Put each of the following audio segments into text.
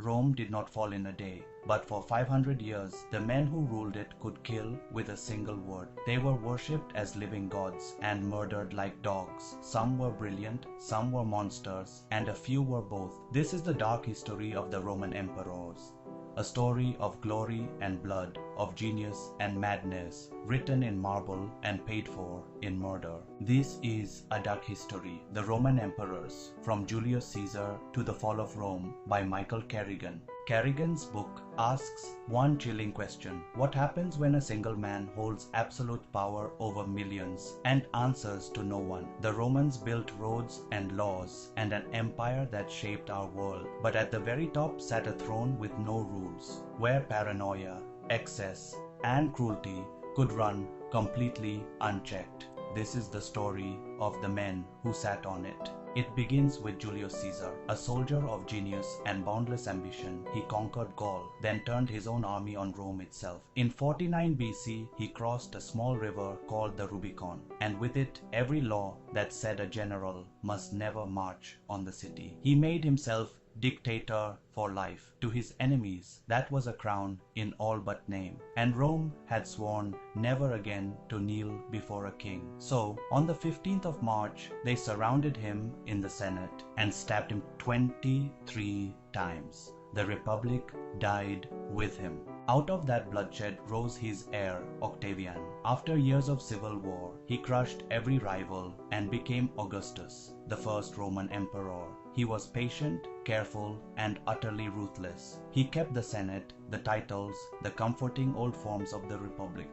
Rome did not fall in a day, but for 500 years the men who ruled it could kill with a single word. They were worshipped as living gods and murdered like dogs. Some were brilliant, some were monsters, and a few were both. This is the dark history of the Roman emperors. A story of glory and blood, of genius and madness, written in marble and paid for in murder. This is a dark history, The Roman Emperors, from Julius Caesar to the Fall of Rome by Michael Kerrigan. Kerrigan's book asks one chilling question: what happens when a single man holds absolute power over millions and answers to no one? The Romans built roads and laws and an empire that shaped our world, but at the very top sat a throne with no rules, where paranoia, excess, and cruelty could run completely unchecked. This is the story of the men who sat on it. It begins with Julius Caesar, a soldier of genius and boundless ambition. He conquered Gaul, then turned his own army on Rome itself. In 49 BC, he crossed a small river called the Rubicon, and with it every law that said a general must never march on the city. He made himself dictator for life. To his enemies, that was a crown in all but name, and Rome had sworn never again to kneel before a king. So, on the 15th of March, they surrounded him in the Senate and stabbed him 23 times. The Republic died with him. Out of that bloodshed rose his heir, Octavian. After years of civil war, he crushed every rival and became Augustus, the first Roman emperor. He was patient, careful, and utterly ruthless. He kept the Senate, the titles, the comforting old forms of the Republic.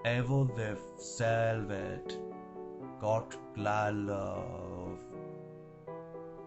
Evo the Selvet got glad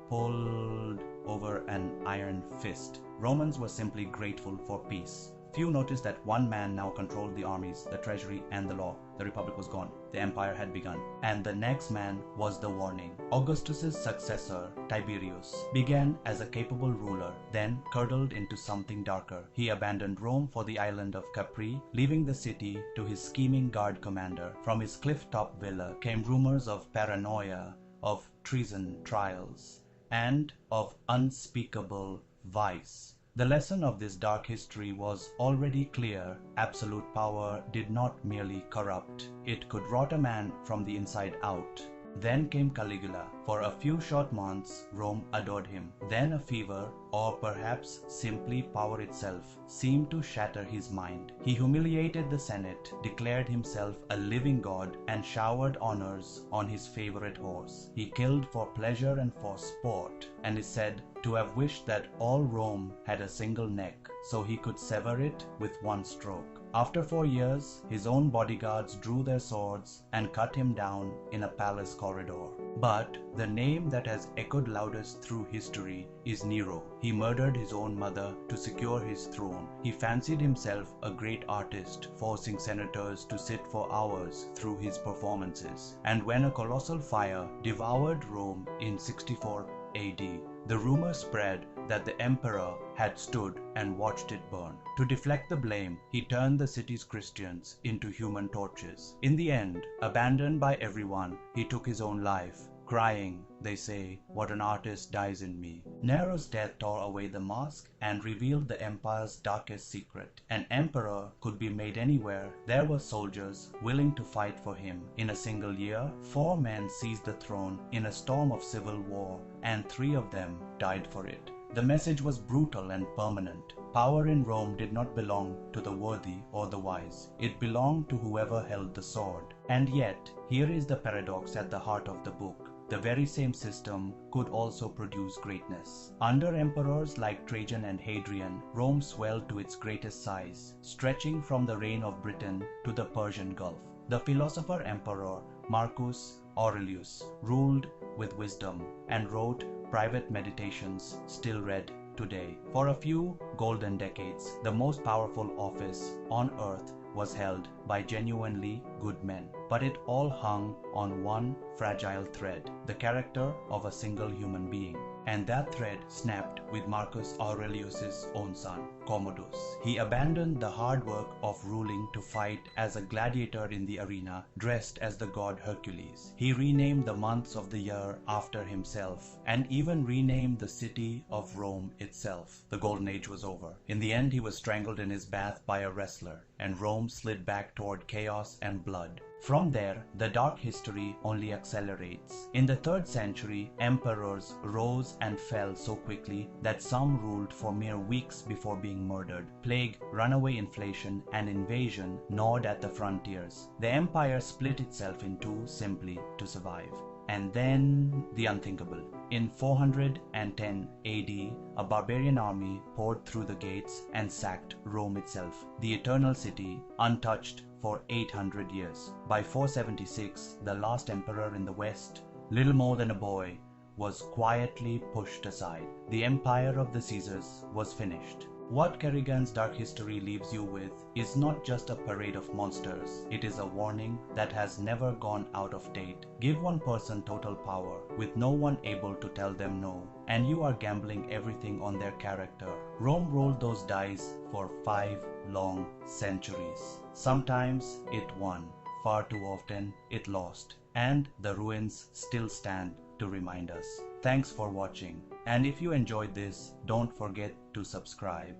pulled over an iron fist. Romans were simply grateful for peace. Few noticed that one man now controlled the armies, the treasury, and the law. The Republic was gone. The empire had begun. And the next man was the warning. Augustus's successor, Tiberius, began as a capable ruler, then curdled into something darker. He abandoned Rome for the island of Capri, leaving the city to his scheming guard commander. From his cliff-top villa came rumors of paranoia, of treason trials, and of unspeakable vice. The lesson of this dark history was already clear. Absolute power did not merely corrupt, it could rot a man from the inside out. Then came Caligula. For a few short months, Rome adored him. Then a fever, or perhaps simply power itself, seemed to shatter his mind. He humiliated the Senate, declared himself a living god, and showered honors on his favorite horse. He killed for pleasure and for sport, and is said to have wished that all Rome had a single neck, so he could sever it with one stroke. After 4 years, his own bodyguards drew their swords and cut him down in a palace corridor. But the name that has echoed loudest through history is Nero. He murdered his own mother to secure his throne. He fancied himself a great artist, forcing senators to sit for hours through his performances. And when a colossal fire devoured Rome in 64 AD, the rumor spread that the emperor had stood and watched it burn. To deflect the blame, he turned the city's Christians into human torches. In the end, abandoned by everyone, he took his own life, crying, they say, "What an artist dies in me." Nero's death tore away the mask and revealed the empire's darkest secret. An emperor could be made anywhere. There were soldiers willing to fight for him. In a single year, 4 men seized the throne in a storm of civil war, and 3 of them died for it. The message was brutal and permanent. Power in Rome did not belong to the worthy or the wise. It belonged to whoever held the sword. And yet, here is the paradox at the heart of the book. The very same system could also produce greatness. Under emperors like Trajan and Hadrian, Rome swelled to its greatest size, stretching from the reign of Britain to the Persian Gulf. The philosopher-emperor Marcus Aurelius ruled with wisdom and wrote private meditations still read today. For a few golden decades, the most powerful office on earth was held by genuinely good men. but it all hung on one fragile thread, the character of a single human being. And that thread snapped with Marcus Aurelius' own son, Commodus. He abandoned the hard work of ruling to fight as a gladiator in the arena, dressed as the god Hercules. He renamed the months of the year after himself, and even renamed the city of Rome itself. The Golden Age was over. In the end, he was strangled in his bath by a wrestler, and Rome slid back toward chaos and blood. From there, the dark history only accelerates. In the 3rd century, emperors rose and fell so quickly that some ruled for mere weeks before being murdered. Plague, runaway inflation, and invasion gnawed at the frontiers. The empire split itself in two simply to survive. And then the unthinkable. In 410 AD, a barbarian army poured through the gates and sacked Rome itself, the eternal city, untouched for 800 years. By 476, the last emperor in the West, little more than a boy, was quietly pushed aside. The empire of the Caesars was finished. What Kerrigan's Dark History leaves you with is not just a parade of monsters. It is a warning that has never gone out of date. Give one person total power with no one able to tell them no, and you are gambling everything on their character. Rome rolled those dice for 5 long centuries. Sometimes it won, far too often it lost, and the ruins still stand to remind us. Thanks for watching, and if you enjoyed this, don't forget to subscribe.